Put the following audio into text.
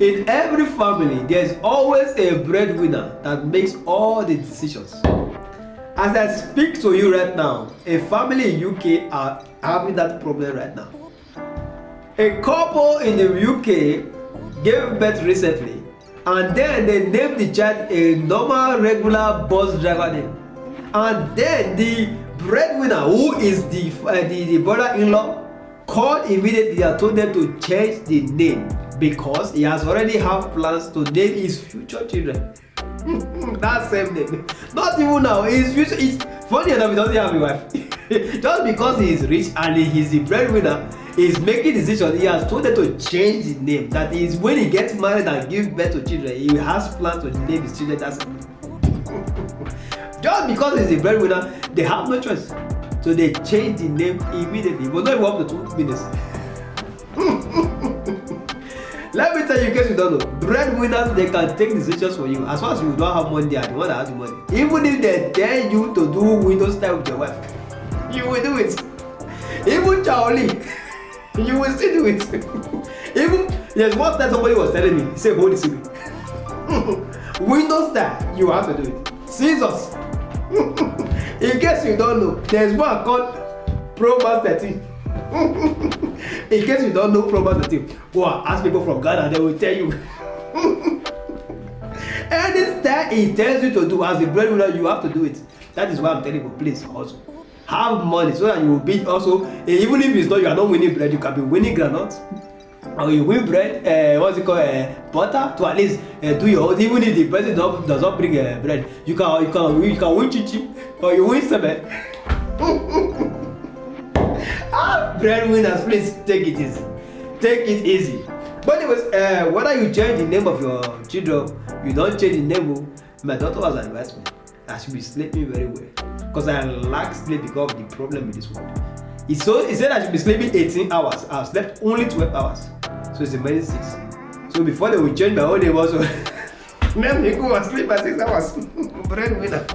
In every family, there's always a breadwinner that makes all the decisions. As I speak to you right now, a family in UK are having that problem right now. A couple in the UK gave birth recently, and then they named the child a normal regular bus driver name. And then the breadwinner, who is the brother-in-law, called immediately and told them to change the name because he has already have plans to name his future children. That same name. Not even now. His future is funny enough. He doesn't have a wife. Just because he is rich and he is the breadwinner, he is making decisions. He has told them to change the name. That is, when he gets married and gives birth to children, he has plans to name his children. That's just because he's the breadwinner, they have no choice. So they change the name immediately. It was not even up to 2 minutes. Let me tell you, in case you don't know, breadwinners, they can take decisions for you. As far as you don't have money, they are the one that has the money. Even if they tell you to do Windows time with your wife, you will do it. Even Charlie, you will still do it. Even there's one time somebody was telling me, he said, hold the secret. Windows time, you have to do it. Scissors. In case you don't know, there's one called Pro Master 13. In case you don't know Pro Master 13, go and ask people from Ghana, they will tell you. Anything he tells you to do as a breadwinner, you have to do it. That is why I'm telling you, please also have money so that you will be also, even if it's not, you are not winning bread, you can be winning granuts. Or you win bread, what's it called, butter, to at least do your own. Even if the person does not bring bread, you can win chichi or you win semen. Breadwinners, please take it easy. Take it easy. But anyways, whether you change the name of your children, you don't change the name. My daughter was advised me I should be sleeping very well because I lack sleep because of the problem in this world. He said I should be sleeping 18 hours. I've slept only 12 hours. So it's remaining 6. So before they will change my whole name also, let me go and sleep at 6 hours. Breadwinner.